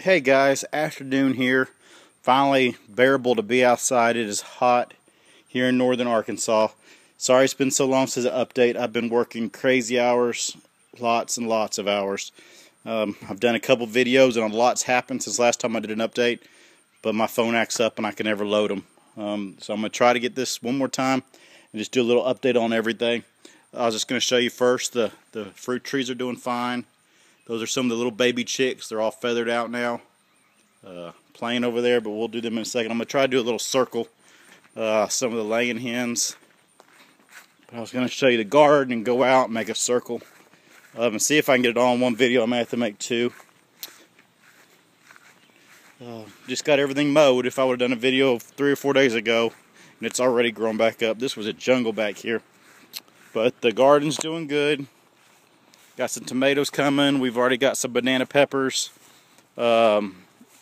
Hey guys, afternoon here. Finally bearable to be outside. It is hot here in northern Arkansas. Sorry it's been so long since an update. I've been working crazy hours, lots and lots of hours. I've done a couple videos and a lot's happened since last time I did an update, but my phone acts up and I can never load them. So I'm going to try to get this one more time and just do a little update on everything. I was just going to show you first the fruit trees are doing fine. Those are some of the little baby chicks. They're all feathered out now, playing over there, but we'll do them in a second. I'm going to try to do a little circle, some of the laying hens. But I was going to show you the garden and go out and make a circle and see if I can get it all in one video. I may have to make two. Just got everything mowed. If I would have done a video 3 or 4 days ago, and it's already grown back up. This was a jungle back here. But the garden's doing good. Got some tomatoes coming. We've already got some banana peppers,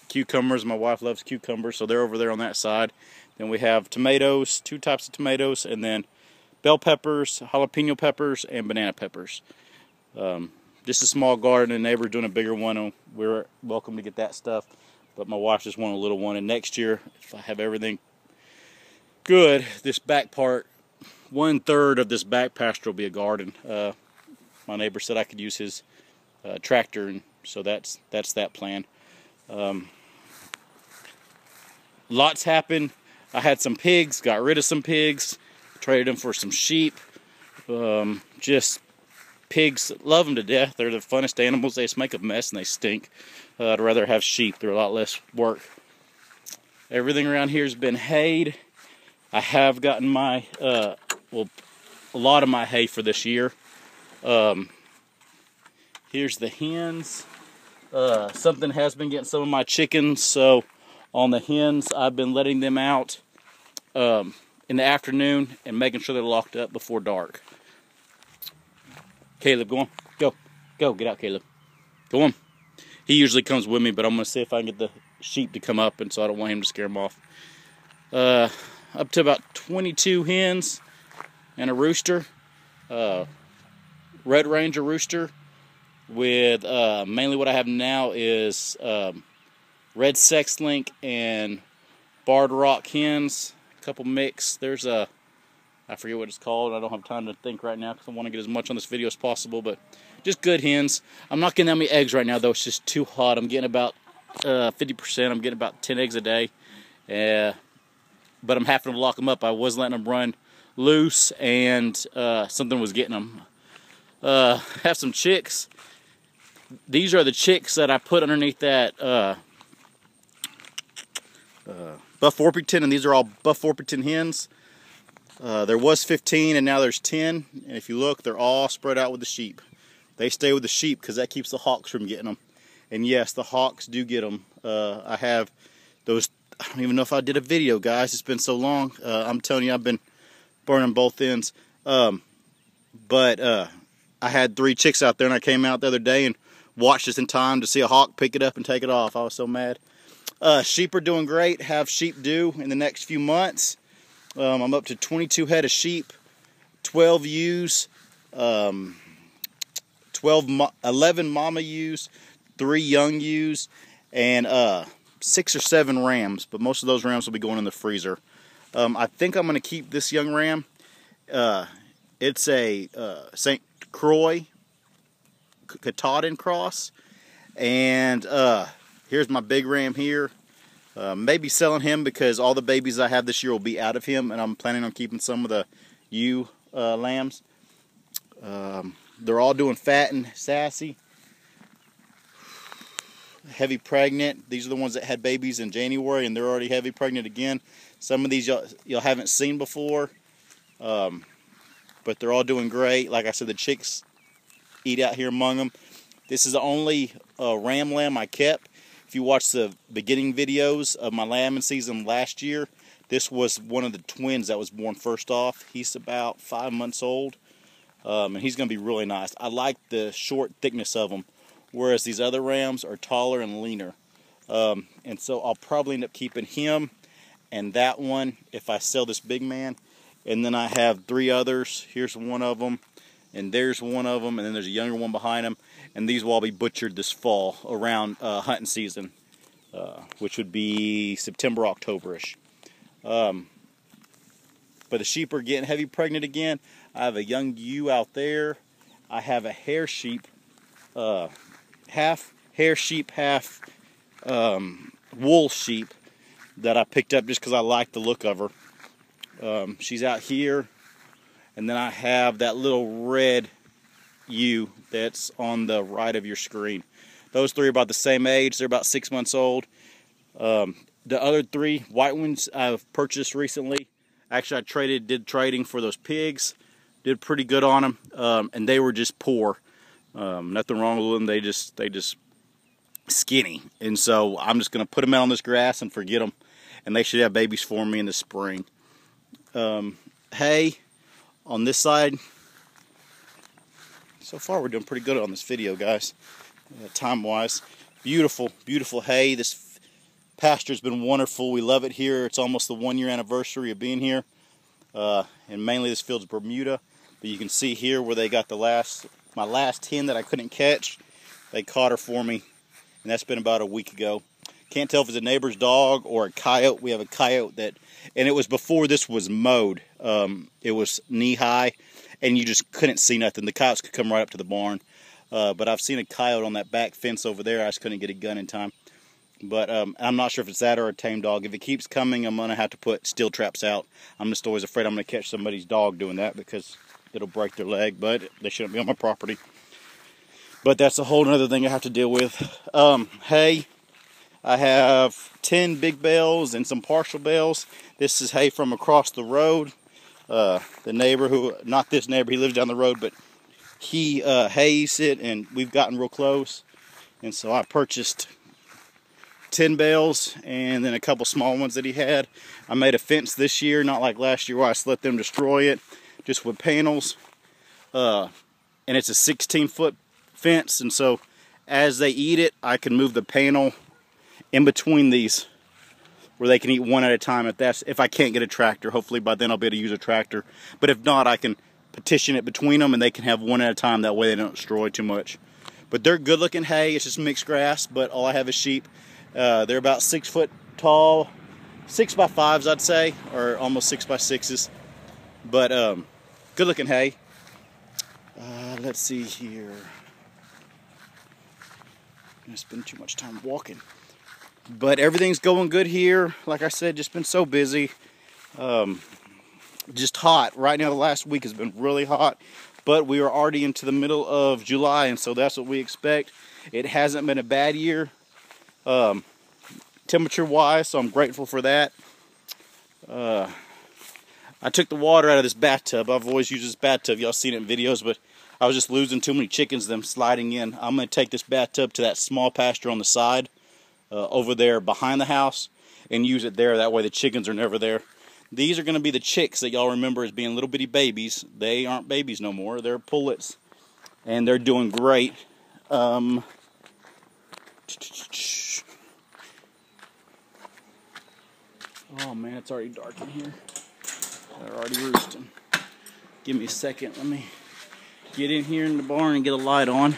cucumbers. My wife loves cucumbers, so they're over there on that side. Then we have tomatoes, 2 types of tomatoes, and then bell peppers, jalapeno peppers, and banana peppers. Just a small garden, and neighbor's doing a bigger one, and we're welcome to get that stuff. But my wife just wanted a little one, and next year, if I have everything good, this back part, 1/3 of this back pasture will be a garden. My neighbor said I could use his tractor, and so that's that plan. Lots happened. I had some pigs, got rid of some pigs, traded them for some sheep. Just pigs, love them to death. They're the funnest animals. They just make a mess and they stink. I'd rather have sheep. They're a lot less work. Everything around here has been hayed. I have gotten my, well, a lot of my hay for this year. Here's the hens. Something has been getting some of my chickens, so on the hens I've been letting them out in the afternoon and making sure they're locked up before dark. Caleb, go on. Go, get out, Caleb. Go on. He usually comes with me, but I'm going to see if I can get the sheep to come up, and so I don't want him to scare them off. Up to about 22 hens and a rooster. Red Ranger rooster with mainly what I have now is red sex link and barred rock hens. A couple mix. There's a, I forget what it's called. I don't have time to think right now because I want to get as much on this video as possible, but just good hens. I'm not getting that many eggs right now though. It's just too hot. I'm getting about 50%. I'm getting about 10 eggs a day. But I'm having to lock them up. I was letting them run loose, and something was getting them. Have some chicks. These are the chicks that I put underneath that Buff Orpington, and these are all Buff Orpington hens. There was 15, and now there's 10. And if you look, they're all spread out with the sheep. They stay with the sheep because that keeps the hawks from getting them. And yes, the hawks do get them. I have those. I don't even know if I did a video, guys. It's been so long. I'm telling you, I've been burning both ends. But I had 3 chicks out there, and I came out the other day and watched this in time to see a hawk pick it up and take it off. I was so mad. Sheep are doing great. Have sheep due in the next few months. I'm up to 22 head of sheep, 12 ewes, 11 mama ewes, 3 young ewes, and 6 or 7 rams. But most of those rams will be going in the freezer. I think I'm going to keep this young ram. It's a St. Croix Katahdin cross, and here's my big ram here. Maybe selling him because all the babies I have this year will be out of him, and I'm planning on keeping some of the ewe lambs. They're all doing fat and sassy, heavy pregnant. These are the ones that had babies in January, and they're already heavy pregnant again. Some of these y'all haven't seen before, but they're all doing great. Like I said, the chicks eat out here among them. This is the only ram lamb I kept. If you watch the beginning videos of my lambing season last year, this was one of the twins that was born first off. He's about 5 months old, and he's going to be really nice. I like the short thickness of them, whereas these other rams are taller and leaner. And so I'll probably end up keeping him and that one if I sell this big man. And then I have 3 others. Here's one of them, and there's one of them, and then there's a younger one behind them. And these will all be butchered this fall around hunting season. which would be September, October-ish. But the sheep are getting heavy pregnant again. I have a young ewe out there. I have a hair sheep, half hair sheep, half wool sheep that I picked up just because I like the look of her. She's out here. And then I have that little red ewe that's on the right of your screen. Those three are about the same age. They're about 6 months old. The other three white ones I've purchased recently. Actually, I did trading for those pigs. Did pretty good on them. And they were just poor. Nothing wrong with them. They just skinny. And so I'm just going to put them out on this grass and forget them. And they should have babies for me in the spring. Hay on this side. So far we're doing pretty good on this video, guys. Time-wise. Beautiful, beautiful hay. This pasture's been wonderful. We love it here. It's almost the 1-year anniversary of being here. And mainly this field's Bermuda. But you can see here where they got my last hen that I couldn't catch. They caught her for me. And that's been about a week ago. Can't tell if it's a neighbor's dog or a coyote. We have a coyote that, and it was before this was mowed. It was knee-high, and you just couldn't see nothing. The coyotes could come right up to the barn. But I've seen a coyote on that back fence over there. I just couldn't get a gun in time. But I'm not sure if it's that or a tame dog. If it keeps coming, I'm going to have to put steel traps out. I'm just always afraid I'm going to catch somebody's dog doing that because it'll break their leg, but they shouldn't be on my property. But that's a whole other thing I have to deal with. Hay. I have 10 big bales and some partial bales. This is hay from across the road. The neighbor not this neighbor, he lives down the road, but he hays it, and we've gotten real close. And so I purchased 10 bales and then a couple small ones that he had. I made a fence this year, not like last year where I just let them destroy it, just with panels. And it's a 16-foot fence, and so as they eat it, I can move the panel in between these where they can eat one at a time. If I can't get a tractor, hopefully by then I'll be able to use a tractor. But if not, I can petition it between them and they can have one at a time. That way they don't destroy too much. But they're good looking hay. It's just mixed grass, but all I have is sheep. They're about 6 foot tall, 6x5s I'd say, or almost 6x6s. But good looking hay. Let's see here. I'm gonna spend too much time walking. But everything's going good here. Like I said, just been so busy. Just hot. Right now, the last week has been really hot. But we are already into the middle of July, and so that's what we expect. It hasn't been a bad year, temperature-wise, so I'm grateful for that. I took the water out of this bathtub. I've always used this bathtub. Y'all seen it in videos, but I was just losing too many chickens, them sliding in. I'm going to take this bathtub to that small pasture on the side. Over there behind the house and use it there. That way the chickens are never there. These are going to be the chicks that y'all remember as being little bitty babies. They aren't babies no more. They're pullets. And they're doing great. Oh man, it's already dark in here. They're already roosting. Give me a second. Let me get in here in the barn and get a light on.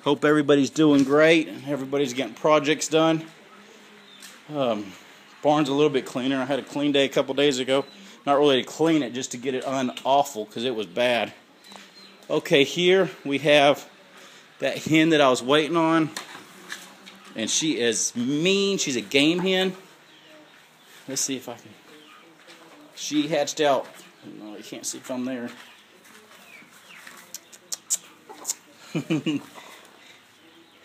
Hope everybody's doing great and everybody's getting projects done. Barn's a little bit cleaner. I had a clean day a couple days ago. Not really to clean it, just to get it awful because it was bad. Okay, here we have that hen that I was waiting on. And she is mean. She's a game hen. Let's see if I can. She hatched out. No, you can't see from there.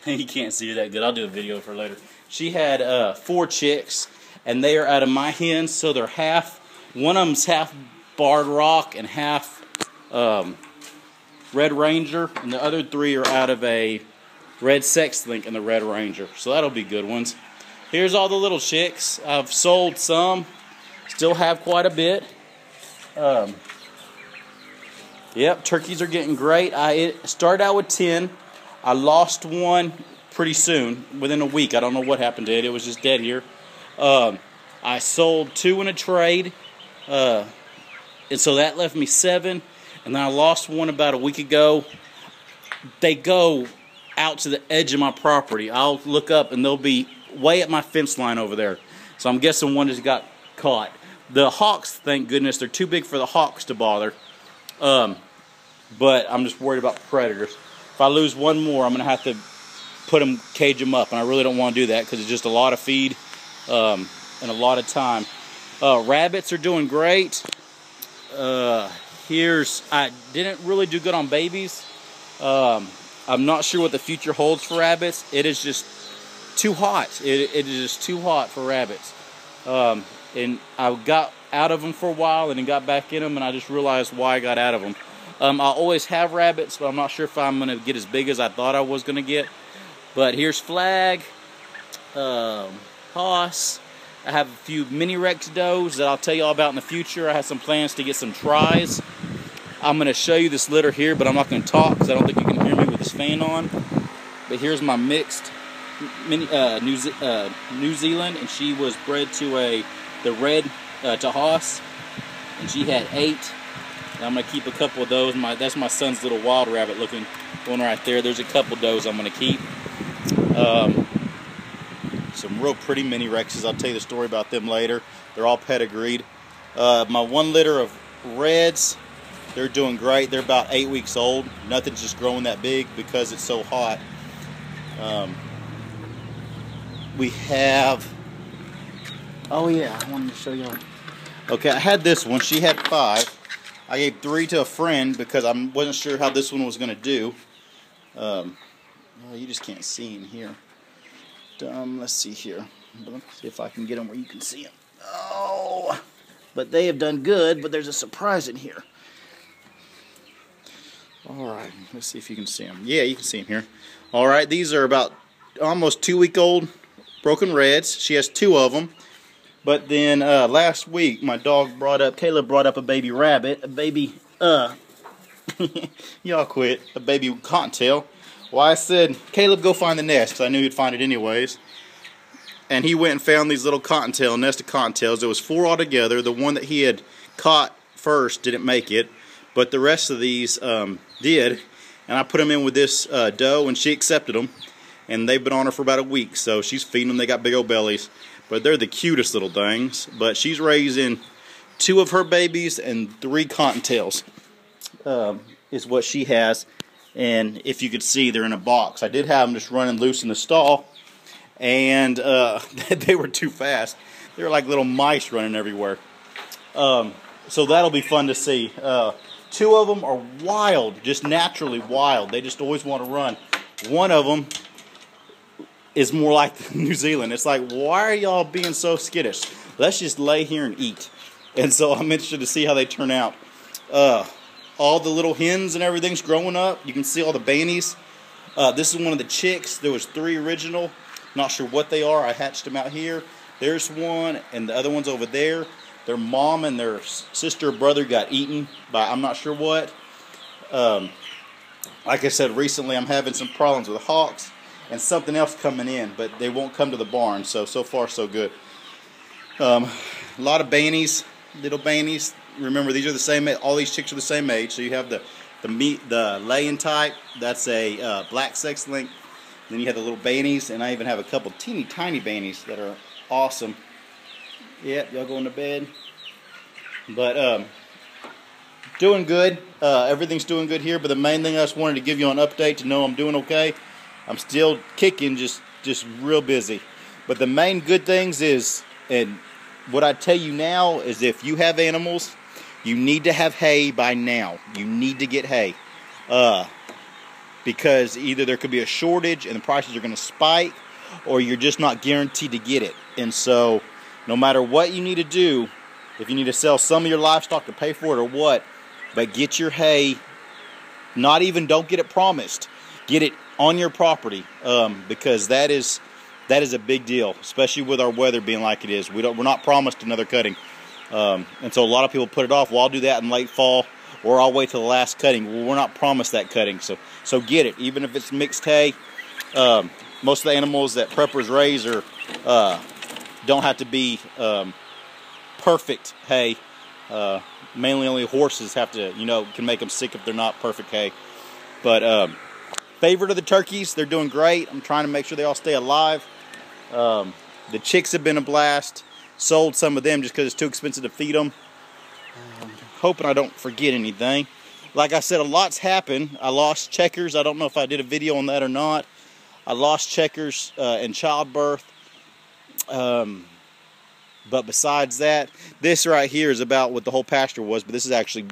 You can't see her that good. I'll do a video for later. She had 4 chicks, and they are out of my hens, so they're half. One of them's half Barred Rock and half Red Ranger, and the other 3 are out of a Red Sex Link and the Red Ranger. So that'll be good ones. Here's all the little chicks. I've sold some. Still have quite a bit. Yep, turkeys are getting great. I started out with 10. I lost one pretty soon, within a week. I don't know what happened to it. It was just dead here. I sold 2 in a trade, and so that left me 7. And then I lost one about a week ago. They go out to the edge of my property. I'll look up and they'll be way at my fence line over there. So I'm guessing one just got caught. The hawks, thank goodness, they're too big for the hawks to bother. But I'm just worried about predators. If I lose one more, I'm going to have to cage them up, and I really don't want to do that because it's just a lot of feed and a lot of time. Rabbits are doing great. I didn't really do good on babies. I'm not sure what the future holds for rabbits. It is just too hot. It is just too hot for rabbits. And I got out of them for a while and then got back in them, and I just realized why I got out of them. I always have rabbits, but I'm not sure if I'm going to get as big as I thought I was going to get. But here's Flag, Hoss. I have a few mini Rex does that I'll tell you all about in the future. I have some plans to get some tries. I'm going to show you this litter here, but I'm not going to talk because I don't think you can hear me with this fan on. But here's my mixed mini, New Zealand, and she was bred to the red to Hoss, and she had 8. And I'm going to keep a couple of those. That's my son's little wild rabbit looking one right there. There's a couple of those I'm going to keep. Some real pretty mini Rexes. I'll tell you the story about them later. They're all pedigreed. My one litter of reds, they're doing great. They're about 8 weeks old. Nothing's just growing that big because it's so hot. We have, oh yeah, I wanted to show you. Okay, I had this one. She had 5. I gave 3 to a friend because I wasn't sure how this one was going to do. Oh, you just can't see in here. Let's see here. Let's see if I can get them where you can see them. Oh, but they have done good, but there's a surprise in here. Alright, let's see if you can see them. Yeah, you can see them here. Alright, these are about almost 2-week-old broken reds. She has 2 of them. But then last week, my dog Caleb brought up a baby rabbit, a baby, y'all quit, a baby cottontail. Well, I said, Caleb, go find the nest, because I knew he'd find it anyways. And he went and found these little cottontail, nest of cottontails. There was 4 altogether. The one that he had caught first didn't make it, but the rest of these did. And I put them in with this doe, and she accepted them. And they've been on her for about a week, so she's feeding them. They got big old bellies. But they're the cutest little things. But she's raising 2 of her babies and 3 cottontails is what she has. And if you could see, they're in a box. I did have them just running loose in the stall, and they were too fast. They were like little mice running everywhere. So that'll be fun to see. 2 of them are wild, just naturally wild. They just always want to run. One of them is more like New Zealand. It's like, why are y'all being so skittish? Let's just lay here and eat. And so I'm interested to see how they turn out. All the little hens and everything's growing up. You can see all the bannies. This is one of the chicks. There was 3 original. Not sure what they are. I hatched them out here. There's one, and the other one's over there. Their mom and their sister or brother got eaten by I'm not sure what. Like I said, recently I'm having some problems with hawks and something else coming in, but they won't come to the barn. So far so good. A lot of bannies, little bannies. Remember, these are the same. All these chicks are the same age. So you have the laying type. That's a black sex link. Then you have the little bannies, and I even have a couple teeny tiny bannies that are awesome. Yep, y'all going to bed. But doing good. Everything's doing good here. But the main thing I just wanted to give you an update to know I'm doing okay. I'm still kicking, just real busy. But the main good things is, and what I tell you now is, if you have animals, you need to have hay by now. You need to get hay. Because either there could be a shortage and the prices are going to spike, or you're just not guaranteed to get it. And so, no matter what you need to do, if you need to sell some of your livestock to pay for it or what, but get your hay. Don't get it promised. Get it on your property, because that is a big deal, especially with our weather being like it is. We're not promised another cutting. And so a lot of people put it off. Well, I'll do that in late fall, or I'll wait till the last cutting. Well, we're not promised that cutting, so get it. Even if it's mixed hay, most of the animals that preppers raise don't have to be perfect hay. Mainly only horses have to, can make them sick if they're not perfect hay. But favorite of the turkeys. They're doing great. I'm trying to make sure they all stay alive. The chicks have been a blast. Sold some of them just because it's too expensive to feed them. Hoping I don't forget anything. Like I said, a lot's happened. I lost Checkers. I don't know if I did a video on that or not. I lost Checkers in childbirth. But besides that, this right here is about what the whole pasture was. But this is actually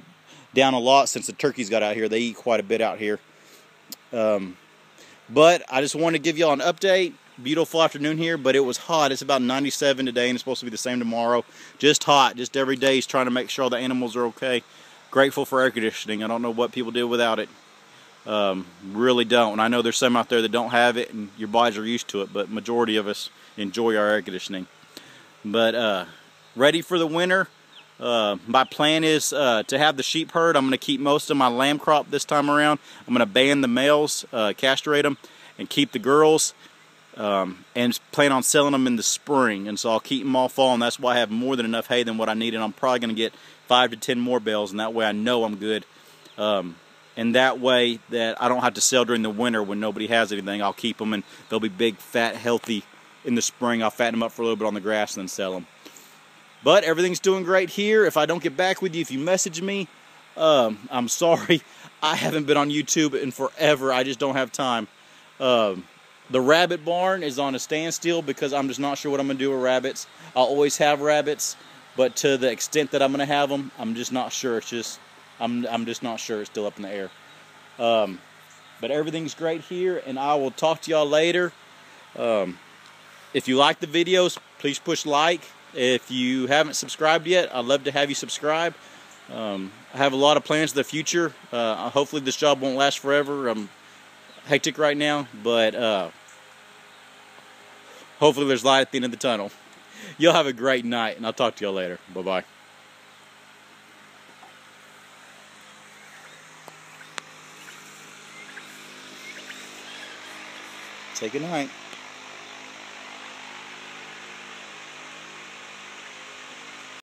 down a lot since the turkeys got out here. They eat quite a bit out here. But I just wanted to give y'all an update. Beautiful afternoon here, but it was hot. It's about 97 today, and it's supposed to be the same tomorrow. Just hot. Just every day is trying to make sure the animals are okay. Grateful for air conditioning. I don't know what people do without it. Really don't. And I know there's some out there that don't have it, and your bodies are used to it, but majority of us enjoy our air conditioning. But ready for the winter. My plan is to have the sheep herd. I'm going to keep most of my lamb crop this time around. I'm going to ban the males, castrate them, and keep the girls. And plan on selling them in the spring, and so I'll keep them all fall, and that's why I have more than enough hay than what I need, and I'm probably going to get 5 to 10 more bales, and that way I know I'm good. And that way that I don't have to sell during the winter when nobody has anything. I'll keep them, and they'll be big, fat, healthy in the spring. I'll fatten them up for a little bit on the grass and then sell them. But everything's doing great here. If I don't get back with you, if you message me, I'm sorry. I haven't been on YouTube in forever. I just don't have time. The rabbit barn is on a standstill because I'm just not sure what I'm going to do with rabbits. I'll always have rabbits, but to the extent that I'm going to have them, I'm just not sure. It's just, I'm just not sure. It's still up in the air. But everything's great here, and I will talk to y'all later. If you like the videos, please push like. If you haven't subscribed yet, I'd love to have you subscribe. I have a lot of plans for the future. Hopefully this job won't last forever. I'm hectic right now, but hopefully there's light at the end of the tunnel. Y'all have a great night, and I'll talk to y'all later. Bye-bye. Say good night.